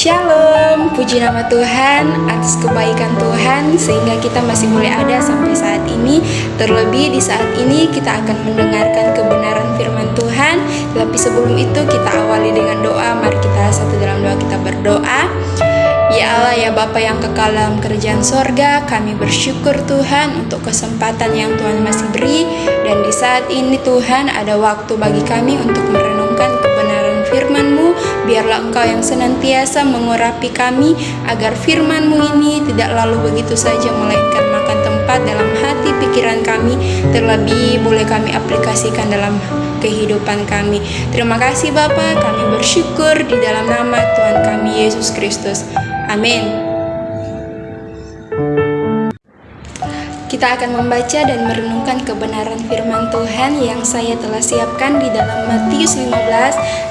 Shalom, puji nama Tuhan atas kebaikan Tuhan sehingga kita masih boleh ada sampai saat ini. Terlebih di saat ini kita akan mendengarkan kebenaran firman Tuhan. Tapi sebelum itu kita awali dengan doa. Mari kita satu dalam doa kita berdoa. Ya Allah, ya Bapa yang kekal dalam kerajaan sorga, kami bersyukur Tuhan untuk kesempatan yang Tuhan masih beri. Dan di saat ini Tuhan ada waktu bagi kami untuk merenungkan kebenaran firman-Mu. Biarlah Engkau yang senantiasa mengurapi kami, agar firman-Mu ini tidak lalu begitu saja, melainkan makan tempat dalam hati pikiran kami. Terlebih boleh kami aplikasikan dalam kehidupan kami. Terima kasih Bapa, kami bersyukur di dalam nama Tuhan kami Yesus Kristus. Amin. Kita akan membaca dan merenungkan kebenaran firman Tuhan yang saya telah siapkan di dalam Matius 15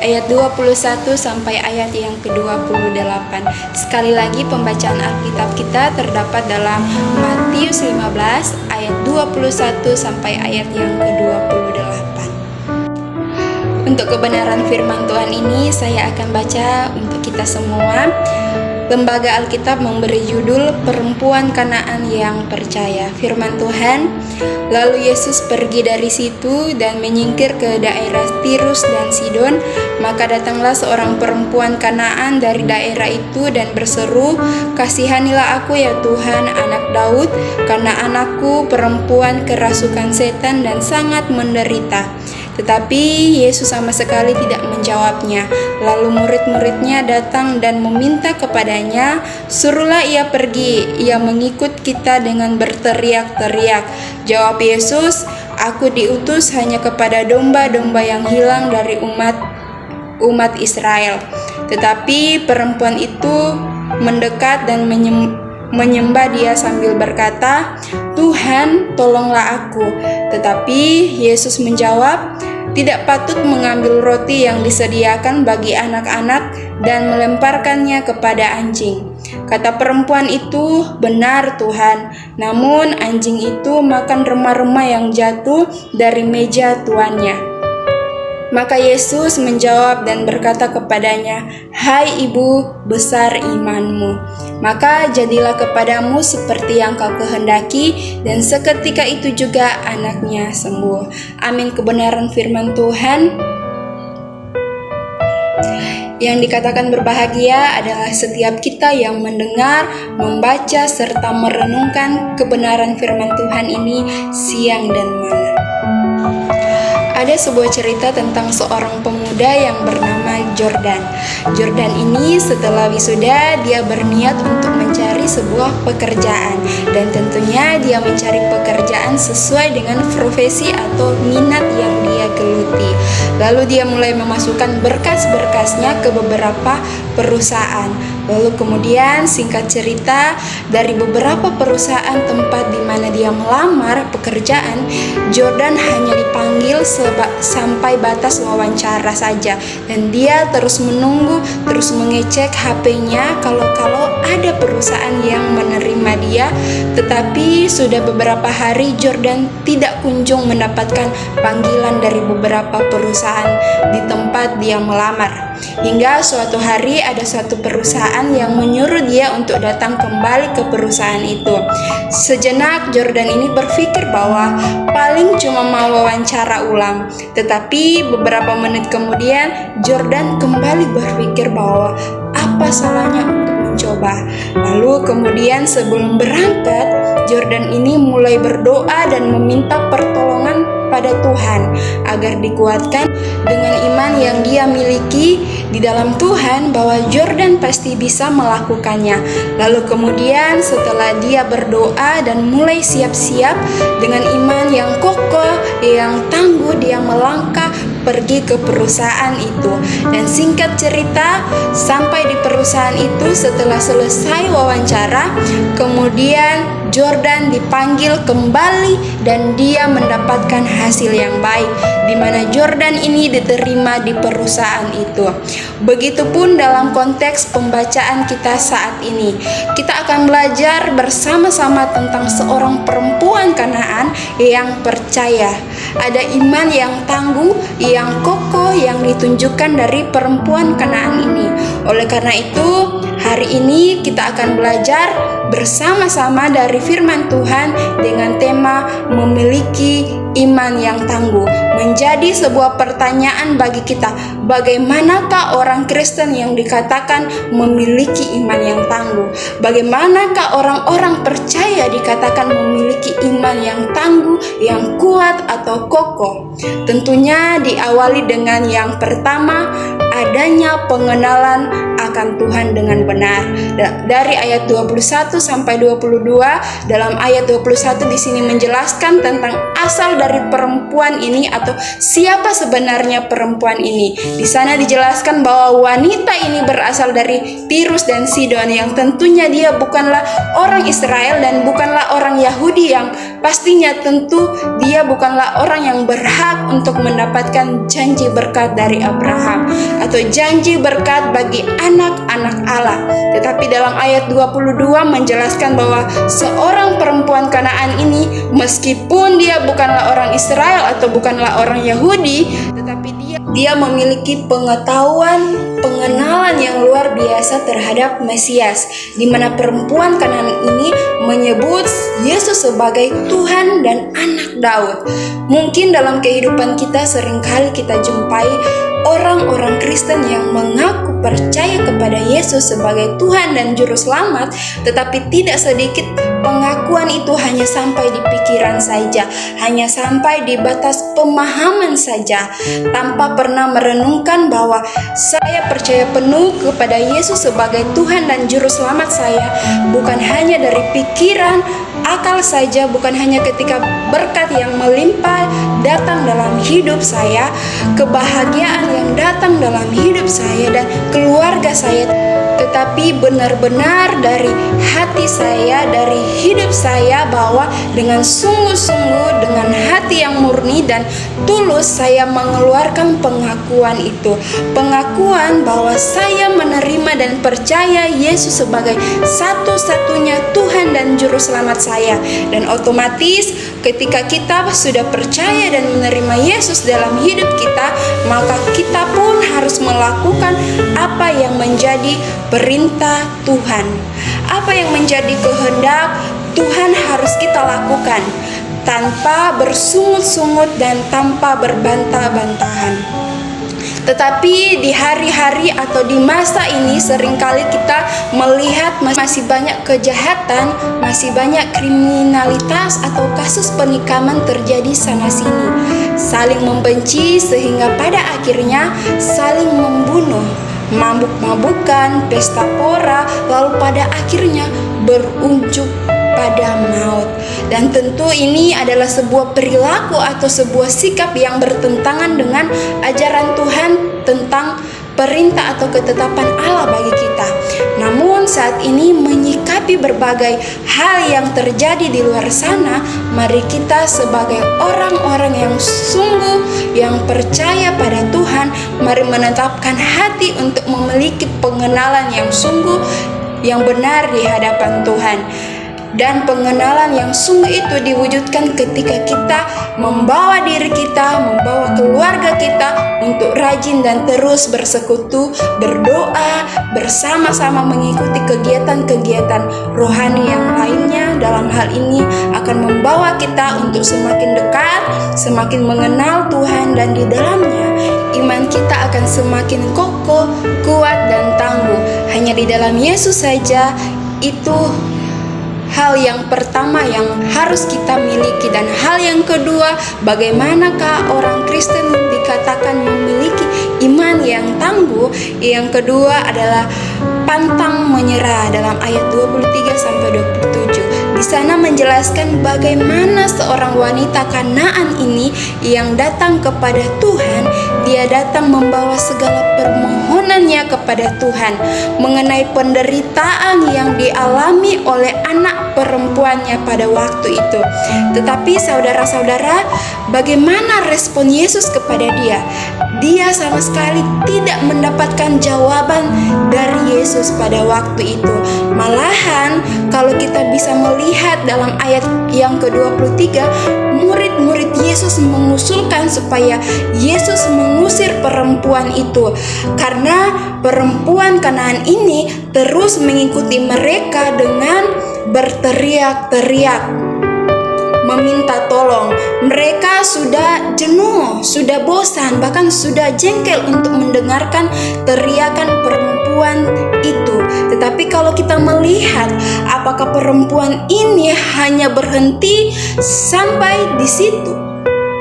ayat 21 sampai ayat yang ke-28. Sekali lagi pembacaan Alkitab kita terdapat dalam Matius 15 ayat 21 sampai ayat yang ke-28. Untuk kebenaran firman Tuhan ini saya akan baca untuk kita semua. Lembaga Alkitab memberi judul Perempuan Kanaan yang Percaya. Firman Tuhan, lalu Yesus pergi dari situ dan menyingkir ke daerah Tirus dan Sidon. Maka datanglah seorang perempuan Kanaan dari daerah itu dan berseru, "Kasihanilah aku ya Tuhan, anak Daud, karena anakku perempuan kerasukan setan dan sangat menderita." Tetapi Yesus sama sekali tidak menjawabnya. Lalu murid-muridnya datang dan meminta kepadanya, "Suruhlah ia pergi, ia mengikut kita," dengan berteriak-teriak. Jawab Yesus, "Aku diutus hanya kepada domba-domba yang hilang dari umat Israel." Tetapi perempuan itu mendekat dan menyembah dia sambil berkata, "Tuhan, tolonglah aku." Tetapi Yesus menjawab, "Tidak patut mengambil roti yang disediakan bagi anak-anak dan melemparkannya kepada anjing." Kata perempuan itu, "Benar Tuhan, namun anjing itu makan remah-remah yang jatuh dari meja tuannya." Maka Yesus menjawab dan berkata kepadanya, "Hai ibu, besar imanmu. Maka jadilah kepadamu seperti yang kau kehendaki." Dan seketika itu juga anaknya sembuh. Amin. Kebenaran firman Tuhan. Yang dikatakan berbahagia adalah setiap kita yang mendengar, membaca, serta merenungkan kebenaran firman Tuhan ini siang dan malam. Ada sebuah cerita tentang seorang pemuda yang bernama Jordan. Jordan ini setelah wisuda dia berniat untuk mencari sebuah pekerjaan, dan tentunya dia mencari pekerjaan sesuai dengan profesi atau minat yang dia geluti. Lalu dia mulai memasukkan berkas-berkasnya ke beberapa perusahaan. Lalu kemudian singkat cerita, dari beberapa perusahaan tempat di mana dia melamar pekerjaan, Jordan hanya dipanggil sampai batas wawancara saja. Dan dia terus menunggu, terus mengecek HP-nya kalau ada perusahaan yang menerima dia. Tetapi sudah beberapa hari Jordan tidak kunjung mendapatkan panggilan dari beberapa perusahaan di tempat dia melamar. Hingga suatu hari ada suatu perusahaan yang menyuruh dia untuk datang kembali ke perusahaan itu. Sejenak Jordan ini berpikir bahwa paling cuma mau wawancara ulang. Tetapi beberapa menit kemudian Jordan kembali berpikir bahwa apa salahnya untuk mencoba. Lalu kemudian sebelum berangkat, Jordan ini mulai berdoa dan meminta pertolongan pada Tuhan agar dikuatkan dengan iman yang dia miliki di dalam Tuhan bahwa Jordan pasti bisa melakukannya. Lalu kemudian setelah dia berdoa dan mulai siap-siap dengan iman yang kokoh, yang tangguh, dia melangkah pergi ke perusahaan itu. Dan singkat cerita, sampai di perusahaan itu setelah selesai wawancara, kemudian Jordan dipanggil kembali dan dia mendapatkan hasil yang baik, di mana Jordan ini diterima di perusahaan itu. Begitupun dalam konteks pembacaan kita saat ini, kita akan belajar bersama-sama tentang seorang perempuan Kanaan yang percaya. Ada iman yang tangguh, yang kokoh, yang ditunjukkan dari perempuan Kanaan ini. Oleh karena itu, hari ini kita akan belajar bersama-sama dari firman Tuhan dengan tema memiliki iman yang tangguh. Menjadi sebuah pertanyaan bagi kita, bagaimanakah orang Kristen yang dikatakan memiliki iman yang tangguh? Bagaimanakah orang-orang percaya dikatakan memiliki iman yang tangguh, yang kuat atau kokoh? Tentunya diawali dengan yang pertama, adanya pengenalan akan Tuhan dengan benar. Dari ayat 21 sampai 22, dalam ayat 21 di sini menjelaskan tentang asal dari perempuan ini atau siapa sebenarnya perempuan ini. Di sana dijelaskan bahwa wanita ini berasal dari Tirus dan Sidon, yang tentunya dia bukanlah orang Israel dan bukanlah orang Yahudi, yang pastinya tentu dia bukanlah orang yang berhak untuk mendapatkan janji berkat dari Abraham atau janji berkat bagi anak-anak Allah. Tetapi dalam ayat 22 menjelaskan bahwa seorang perempuan Kanaan ini, meskipun dia bukanlah orang Israel atau bukanlah orang Yahudi, tetapi dia memiliki pengetahuan, pengenalan yang luar biasa terhadap Mesias, di mana perempuan Kanaan ini menyebut Yesus sebagai Tuhan dan anak Daud. Mungkin dalam kehidupan kita seringkali kita jumpai orang-orang Kristen yang mengaku percaya kepada Yesus sebagai Tuhan dan Juru Selamat, tetapi tidak sedikit pengakuan itu hanya sampai di pikiran saja, hanya sampai di batas pemahaman saja, tanpa pernah merenungkan bahwa saya percaya penuh kepada Yesus sebagai Tuhan dan Juru Selamat saya, bukan hanya dari pikiran, akal saja, bukan hanya ketika berkat yang melimpah datang dalam hidup saya, kebahagiaan yang datang dalam hidup saya dan keluarga saya, tetapi benar-benar dari hati saya, dari hidup saya, bahwa dengan sungguh-sungguh, dengan hati yang murni dan tulus saya mengeluarkan pengakuan itu. Pengakuan bahwa saya menerima dan percaya Yesus sebagai satu-satunya Tuhan dan Juru Selamat saya. Dan otomatis ketika kita sudah percaya dan menerima Yesus dalam hidup kita, maka kita pun harus melakukan apa yang menjadi perintah Tuhan. Apa yang menjadi kehendak Tuhan harus kita lakukan tanpa bersungut-sungut dan tanpa berbantah-bantahan. Tetapi di hari-hari atau di masa ini seringkali kita melihat masih banyak kejahatan, masih banyak kriminalitas atau kasus penikaman terjadi sana-sini. Saling membenci sehingga pada akhirnya saling membunuh, mabuk-mabukan, pesta pora, lalu pada akhirnya berujung pada maut. Dan tentu ini adalah sebuah perilaku atau sebuah sikap yang bertentangan dengan ajaran Tuhan tentang perintah atau ketetapan Allah bagi kita. Namun saat ini menyikapi berbagai hal yang terjadi di luar sana, mari kita sebagai orang-orang yang sungguh, yang percaya pada Tuhan, mari menetapkan hati untuk memiliki pengenalan yang sungguh, yang benar di hadapan Tuhan. Dan pengenalan yang sungguh itu diwujudkan ketika kita membawa diri kita, membawa keluarga kita untuk rajin dan terus bersekutu, berdoa, bersama-sama mengikuti kegiatan-kegiatan rohani yang lainnya. Dalam hal ini akan membawa kita untuk semakin dekat, semakin mengenal Tuhan, dan di dalamnya iman kita akan semakin kokoh, kuat, dan tangguh. Hanya di dalam Yesus saja itu hal yang pertama yang harus kita miliki. Dan hal yang kedua, bagaimanakah orang Kristen dikatakan memiliki iman yang tangguh? Yang kedua adalah pantang menyerah dalam ayat 23 sampai 27. Di sana menjelaskan bagaimana seorang wanita Kanaan ini yang datang kepada Tuhan, dia datang membawa segala permohonannya kepada Tuhan mengenai penderitaan yang dialami oleh anak perempuannya pada waktu itu. Tetapi saudara-saudara, bagaimana respon Yesus kepada dia? Dia sama sekali tidak mendapatkan jawaban dari Yesus pada waktu itu. Malahan kalau kita bisa melihat dalam ayat yang ke-23, murid-murid Yesus mengusulkan supaya Yesus mengusir perempuan itu, karena perempuan Kanaan ini terus mengikuti mereka dengan berteriak-teriak, meminta tolong. Mereka sudah jenuh, sudah bosan, bahkan sudah jengkel untuk mendengarkan teriakan perempuan itu. Tetapi kalau kita melihat, apakah perempuan ini hanya berhenti sampai di situ?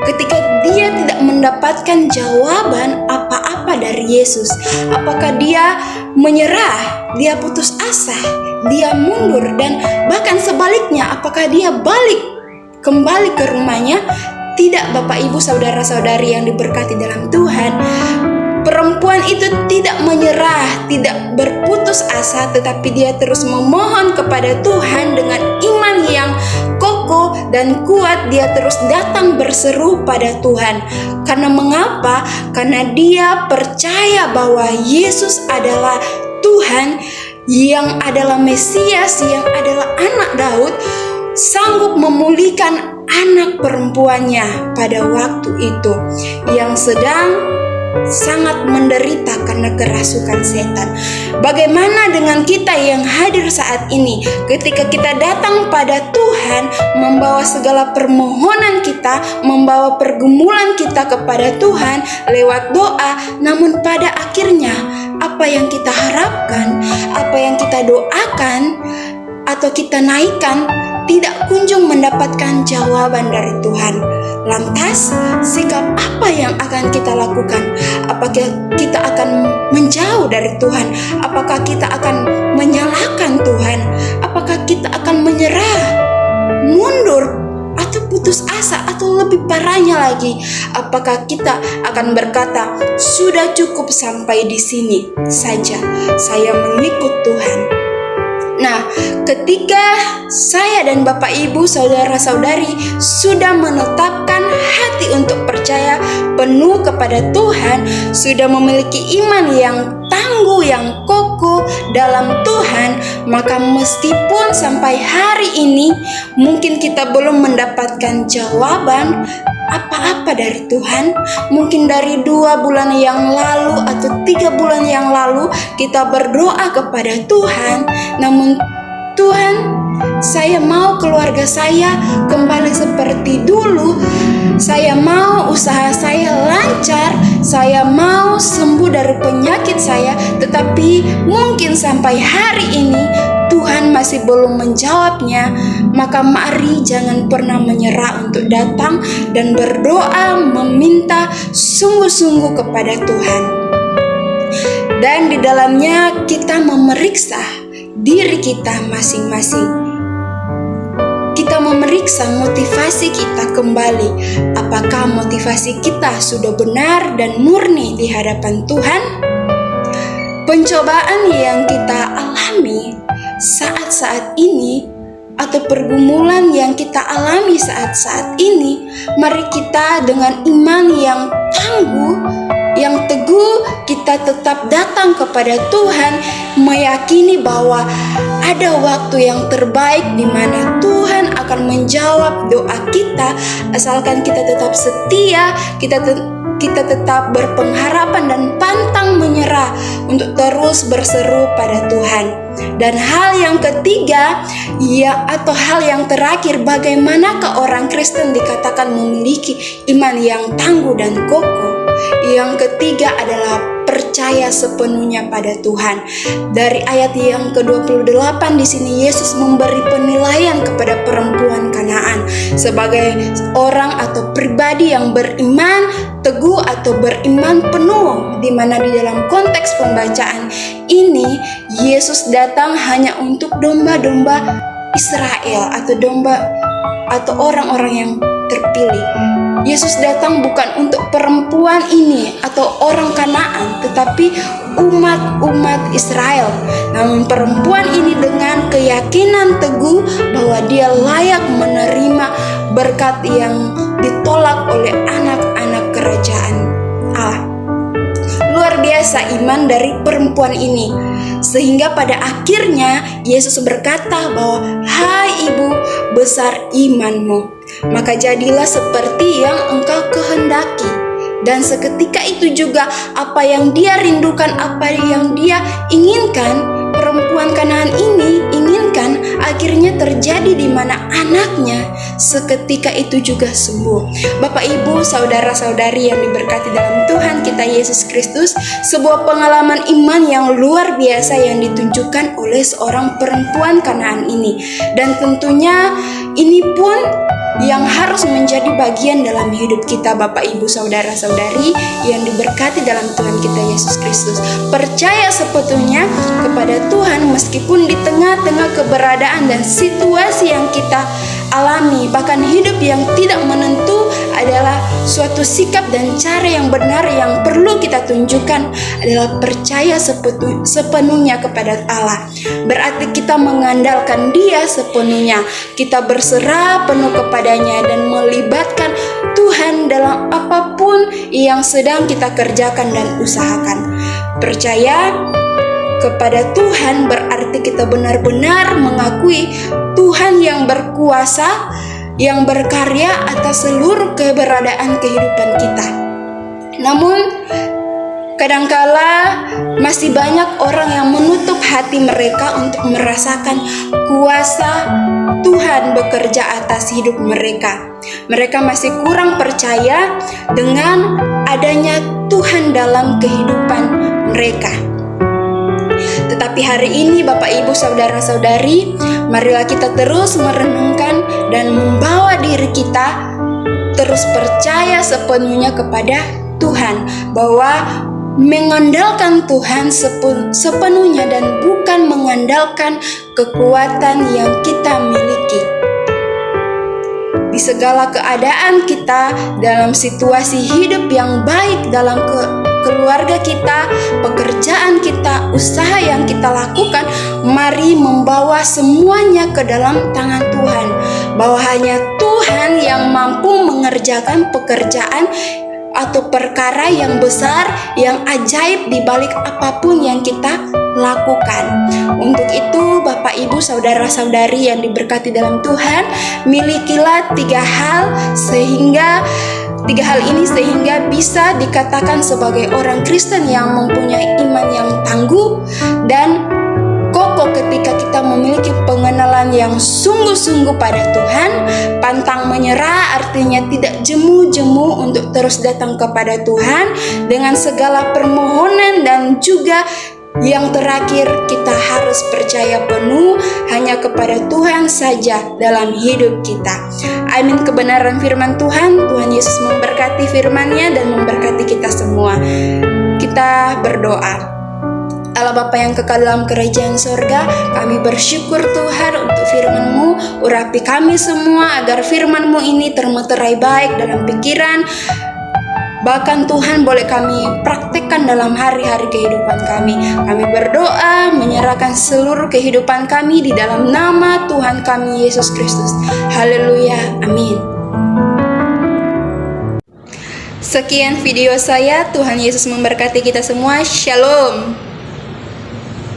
Ketika dia tidak mendapatkan jawaban apa-apa dari Yesus, apakah dia menyerah, dia putus asa, dia mundur, dan bahkan sebaliknya, apakah dia kembali ke rumahnya? Tidak, Bapak Ibu saudara-saudari yang diberkati dalam Tuhan. Perempuan itu tidak menyerah, tidak berputus asa, tetapi dia terus memohon kepada Tuhan dengan iman yang kokoh dan kuat. Dia terus datang berseru pada Tuhan. Karena mengapa? Karena dia percaya bahwa Yesus adalah Tuhan, yang adalah Mesias, yang adalah anak Daud, sanggup memulihkan anak perempuannya pada waktu itu yang sedang sangat menderita karena kerasukan setan. Bagaimana dengan kita yang hadir saat ini? Ketika kita datang pada Tuhan, membawa segala permohonan kita, membawa pergumulan kita kepada Tuhan lewat doa, namun pada akhirnya apa yang kita harapkan, apa yang kita doakan atau kita naikkan, tidak kunjung mendapatkan jawaban dari Tuhan. Lantas, sikap apa yang akan kita lakukan? Apakah kita akan menjauh dari Tuhan? Apakah kita akan menyalahkan Tuhan? Apakah kita akan menyerah, mundur, atau putus asa, atau lebih parahnya lagi, apakah kita akan berkata, sudah cukup sampai di sini saja, saya mengikut Tuhan? Nah, ketika saya dan Bapak Ibu, saudara-saudari sudah menetapkan hati untuk percaya penuh kepada Tuhan, sudah memiliki iman yang tangguh, yang kokoh dalam Tuhan, maka meskipun sampai hari ini mungkin kita belum mendapatkan jawaban apa-apa dari Tuhan, mungkin dari 2 bulan yang lalu atau 3 bulan yang lalu kita berdoa kepada Tuhan, namun Tuhan, saya mau keluarga saya kembali seperti dulu, saya mau usaha saya lancar, saya mau sembuh dari penyakit saya, tetapi mungkin sampai hari ini Tuhan masih belum menjawabnya. Maka mari jangan pernah menyerah untuk datang dan berdoa meminta sungguh-sungguh kepada Tuhan. Dan di dalamnya kita memeriksa diri kita masing-masing. Kita memeriksa motivasi kita kembali. Apakah motivasi kita sudah benar dan murni di hadapan Tuhan? Pencobaan yang kita alami saat-saat ini, atau pergumulan yang kita alami saat-saat ini, mari kita dengan iman yang tangguh, yang teguh, kita tetap datang kepada Tuhan, meyakini bahwa ada waktu yang terbaik di mana Tuhan akan menjawab doa kita, asalkan kita tetap setia, kita tetap berpengharapan dan pantang menyerah untuk terus berseru pada Tuhan. Dan hal yang ketiga, atau hal yang terakhir, bagaimanakah orang Kristen dikatakan memiliki iman yang tangguh dan kokoh? Yang ketiga adalah percaya sepenuhnya pada Tuhan. Dari ayat yang ke-28 di sini Yesus memberi penilaian kepada perempuan Kanaan sebagai orang atau pribadi yang beriman teguh atau beriman penuh, di mana di dalam konteks pembacaan ini Yesus datang hanya untuk domba-domba Israel atau orang-orang yang terpilih. Yesus datang bukan untuk perempuan ini atau orang Kanaan, tetapi umat-umat Israel. Namun perempuan ini dengan keyakinan teguh bahwa dia layak menerima berkat yang ditolak oleh anak-anak kerajaan Allah. Luar biasa iman dari perempuan ini, sehingga pada akhirnya Yesus berkata bahwa, "Hai ibu, besar imanmu." maka jadilah seperti yang engkau kehendaki. Dan seketika itu juga apa yang dia rindukan, apa yang dia inginkan, perempuan Kanaan ini inginkan, akhirnya terjadi di mana anaknya seketika itu juga sembuh. Bapak, Ibu, saudara-saudari yang diberkati dalam Tuhan kita Yesus Kristus, sebuah pengalaman iman yang luar biasa yang ditunjukkan oleh seorang perempuan Kanaan ini. Dan tentunya ini pun yang harus menjadi bagian dalam hidup kita, Bapak, Ibu, saudara-saudari yang diberkati dalam Tuhan kita Yesus Kristus. Percaya sepenuhnya kepada Tuhan meskipun di tengah-tengah keberadaan dan situasi yang kita alami, bahkan hidup yang tidak menentu, adalah suatu sikap dan cara yang benar yang perlu kita tunjukkan adalah percaya sepenuhnya kepada Allah. Berarti kita mengandalkan Dia sepenuhnya, kita berserah penuh kepadanya dan melibatkan Tuhan dalam apapun yang sedang kita kerjakan dan usahakan. Percaya kepada Tuhan berarti kita benar-benar mengakui Tuhan yang berkuasa, yang berkarya atas seluruh keberadaan kehidupan kita. Namun kadangkala masih banyak orang yang menutup hati mereka untuk merasakan kuasa Tuhan bekerja atas hidup mereka. Mereka masih kurang percaya dengan adanya Tuhan dalam kehidupan mereka. Tetapi hari ini Bapak, Ibu, saudara-saudari, marilah kita terus merenungkan dan membawa diri kita terus percaya sepenuhnya kepada Tuhan, bahwa mengandalkan Tuhan sepenuhnya dan bukan mengandalkan kekuatan yang kita miliki. Di segala keadaan kita, dalam situasi hidup yang baik, dalam keluarga kita, pekerjaan kita, usaha yang kita lakukan, mari membawa semuanya ke dalam tangan Tuhan, bahwa hanya Tuhan yang mampu mengerjakan pekerjaan atau perkara yang besar, yang ajaib di balik apapun yang kita lakukan. Untuk itu Bapak, Ibu, saudara-saudari yang diberkati dalam Tuhan, milikilah tiga hal ini sehingga bisa dikatakan sebagai orang Kristen yang mempunyai iman yang tangguh dan kokoh ketika kita memiliki pengenalan yang sungguh-sungguh pada Tuhan. Pantang menyerah artinya tidak jemu-jemu untuk terus datang kepada Tuhan dengan segala permohonan, dan juga yang terakhir, kita harus percaya penuh hanya kepada Tuhan saja dalam hidup kita. Amin. Kebenaran firman Tuhan, Tuhan Yesus memberkati firman-Nya dan memberkati kita semua. Kita berdoa. Allah Bapa yang kekal dalam kerajaan sorga, kami bersyukur Tuhan untuk firman-Mu. Urapi kami semua agar firman-Mu ini termeterai baik dalam pikiran, bahkan Tuhan boleh kami praktekkan dalam hari-hari kehidupan kami. Kami berdoa menyerahkan seluruh kehidupan kami di dalam nama Tuhan kami Yesus Kristus. Haleluya, amin. Sekian video saya, Tuhan Yesus memberkati kita semua. Shalom.